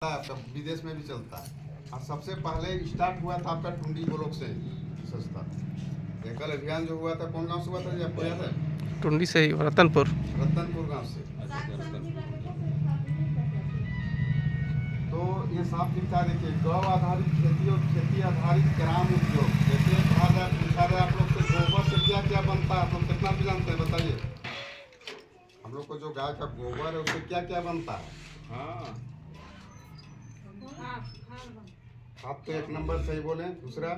आपका विदेश में भी चलता है। और सबसे पहले स्टार्ट हुआ था आपका टुंडी ब्लॉक से सस्ता। एकल अभियान जो हुआ था कौन गांव से हुआ था, आपको याद है? टुंडी से ही रतनपुर गांव से। तो ये साफ दिखता है। देखिए, गौ आधारित खेती और खेती आधारित ग्राम उद्योग। जैसे कहा जाए, पूछा जाए आप लोग से गोबर से क्या क्या बनता है, आप लोग कितना भी जानते हैं बताइए। हम लोग को जो गाय का गोबर है उससे क्या क्या बनता है? हाँ, आप तो एक नंबर सही बोले। दूसरा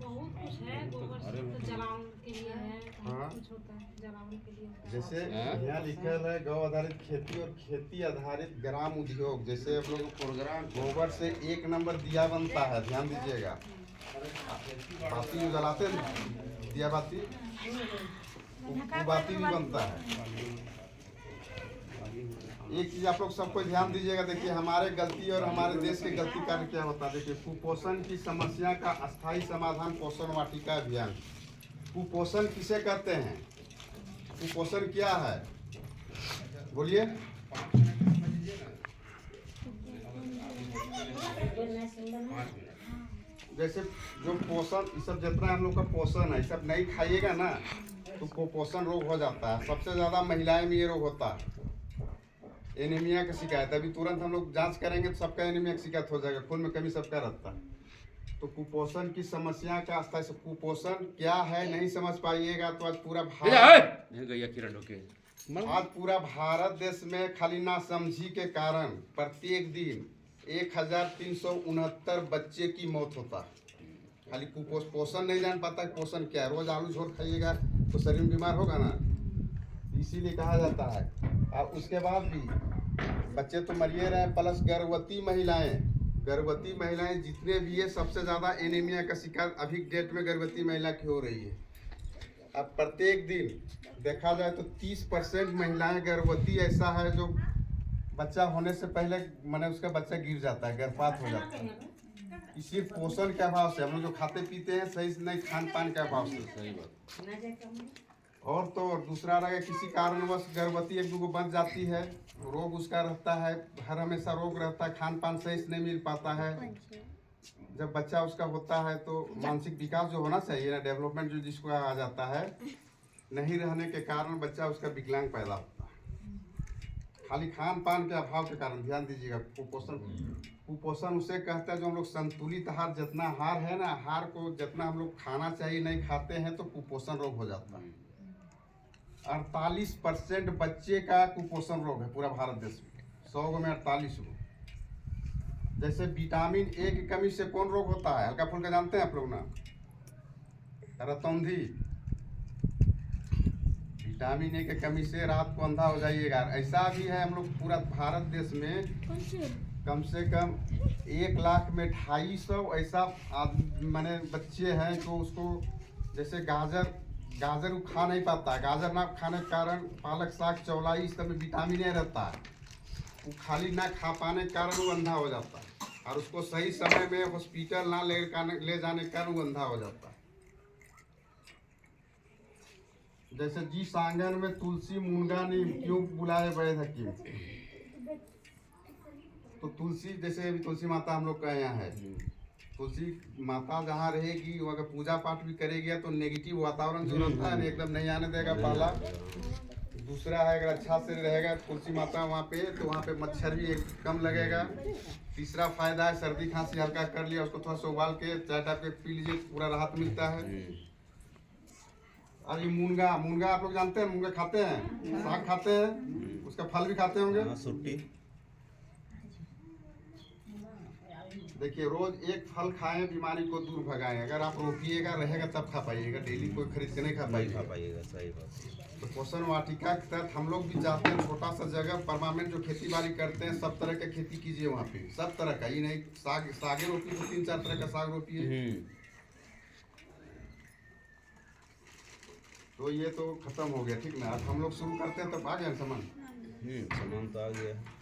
बहुत कुछ है। गोबर से तो जलावन के लिए है, हाँ, कुछ होता है जलावन के लिए। जैसे यहाँ लिखल है गौ आधारित खेती और खेती आधारित ग्राम उद्योग। जैसे आप लोग प्रोग्राम गोबर से एक नंबर दिया बनता है, ध्यान दीजिएगा। बाती जो जलाते हैं दिया बाती, वो बाती भी बनता है। एक चीज आप लोग सबको ध्यान दीजिएगा। देखिए, हमारे गलती और हमारे देश की गलती कारण क्या होता है। देखिए, कुपोषण की समस्या का अस्थायी समाधान पोषण वाटिका अभियान। कुपोषण किसे कहते हैं? कुपोषण क्या है, बोलिए। जैसे जो पोषण, ये सब जितना हम लोग का पोषण है, सब नहीं खाइएगा ना तो कुपोषण रोग हो जाता है। सबसे ज्यादा महिलाएं में ये रोग होता है। एनीमिया की शिकायत, अभी तुरंत हम लोग जांच करेंगे तो सबका एनीमिया की शिकायत हो जाएगा। खून में कमी सबका रहता है। तो कुपोषण की समस्या का अस्थायी से कुपोषण क्या है नहीं समझ पाइएगा तो आज पूरा भारत देश में खाली नासमझी के कारण प्रत्येक दिन 1369 बच्चे की मौत होता है। खाली कुपोषण नहीं जान पाता पोषण क्या है। रोज आलू झोल खाइएगा तो शरीर में बीमार होगा ना, इसीलिए कहा जाता है। और उसके बाद भी बच्चे तो मरिए रहे, प्लस गर्भवती महिलाएं जितने भी है, सबसे ज़्यादा एनीमिया का शिकार अभी डेट में गर्भवती महिला की हो रही है। अब प्रत्येक दिन देखा जाए तो 30% महिलाएं गर्भवती ऐसा है जो बच्चा होने से पहले माने उसका बच्चा गिर जाता है, गर्भपात हो जाता है। इसी पोषण के अभाव से हम लोग जो खाते पीते हैं सही से नहीं, खान पान के अभाव से। सही बात। और तो दूसरा रहा, किसी कारणवश गर्भवती एक दो बच जाती है, रोग उसका रहता है, हर हमेशा रोग रहता है, खान पान सही से नहीं मिल पाता है। जब बच्चा उसका होता है तो मानसिक विकास जो होना चाहिए ना, डेवलपमेंट जो जिसको आ जाता है, नहीं रहने के कारण बच्चा उसका विकलांग पैदा होता है। खाली खान पान के अभाव के कारण। ध्यान दीजिएगा, कुपोषण उसे कहता है जो हम लोग संतुलित आहार, जितना आहार है ना, आहार को जितना हम लोग खाना चाहिए नहीं खाते हैं तो कुपोषण रोग हो जाता है। 48% बच्चे का कुपोषण रोग है पूरा भारत देश में, 100 में 48 गो। जैसे विटामिन ए की कमी से कौन रोग होता है, हल्का फुल्का जानते हैं आप लोग ना, रतौंधी। विटामिन ए की कमी से रात को अंधा हो जाइएगा। ऐसा भी है हम लोग पूरा भारत देश में कम से कम 1 लाख में 250 ऐसा माने बच्चे हैं जो उसको, जैसे गाजर वो खा नहीं पाता है। गाजर ना खाने के कारण पालक साग चौलाई इस सब में विटामिन ए रहता है, वो खाली ना खा पाने के कारण वो अंधा हो जाता है। और उसको सही समय में हॉस्पिटल ना ले जाने के कारण वो अंधा हो जाता है। जैसे जी सांगन में तुलसी मुनगा नीम क्यों बुलाए वैद्य हकीम। तो तुलसी, जैसे अभी तुलसी माता हम लोग का यहाँ है, तुलसी माता जहाँ रहेगी वो अगर पूजा पाठ भी करेगी तो नेगेटिव वातावरण जो रहता है एकदम नहीं आने देगा पाला। दूसरा है, अगर अच्छा से रहेगा तुलसी माता वहाँ पे तो वहाँ पे मच्छर भी कम लगेगा। तीसरा फायदा है, सर्दी खांसी हल्का कर लिया उसको थोड़ा सा उबाल के चाय टाइप के पी लीजिए, पूरा राहत मिलता है। और ये मुनगा आप लोग जानते हैं, मुनगा खाते हैं, साग खाते हैं, उसका फल भी खाते होंगे। देखिए, रोज एक फल खाएं, बीमारी को दूर भगाएं। अगर आप रोपिएगा रहेगा तब खा पाइएगा, डेली कोई खरीद के नहीं खा पाइएगा। सही बात। तो पोषण वाटिका के तहत हम लोग भी चाहते हैं छोटा सा जगह परमानेंट जो खेती बाड़ी करते हैं, सब तरह का खेती कीजिए वहाँ पे, सब तरह का। ये नहीं सागे रोपिए तो 3-4 तरह का साग रोपिए। तो ये तो खत्म हो गया, ठीक ना। अब हम लोग शुरू करते हैं तब आ गया सामान। सामान तो आ गया।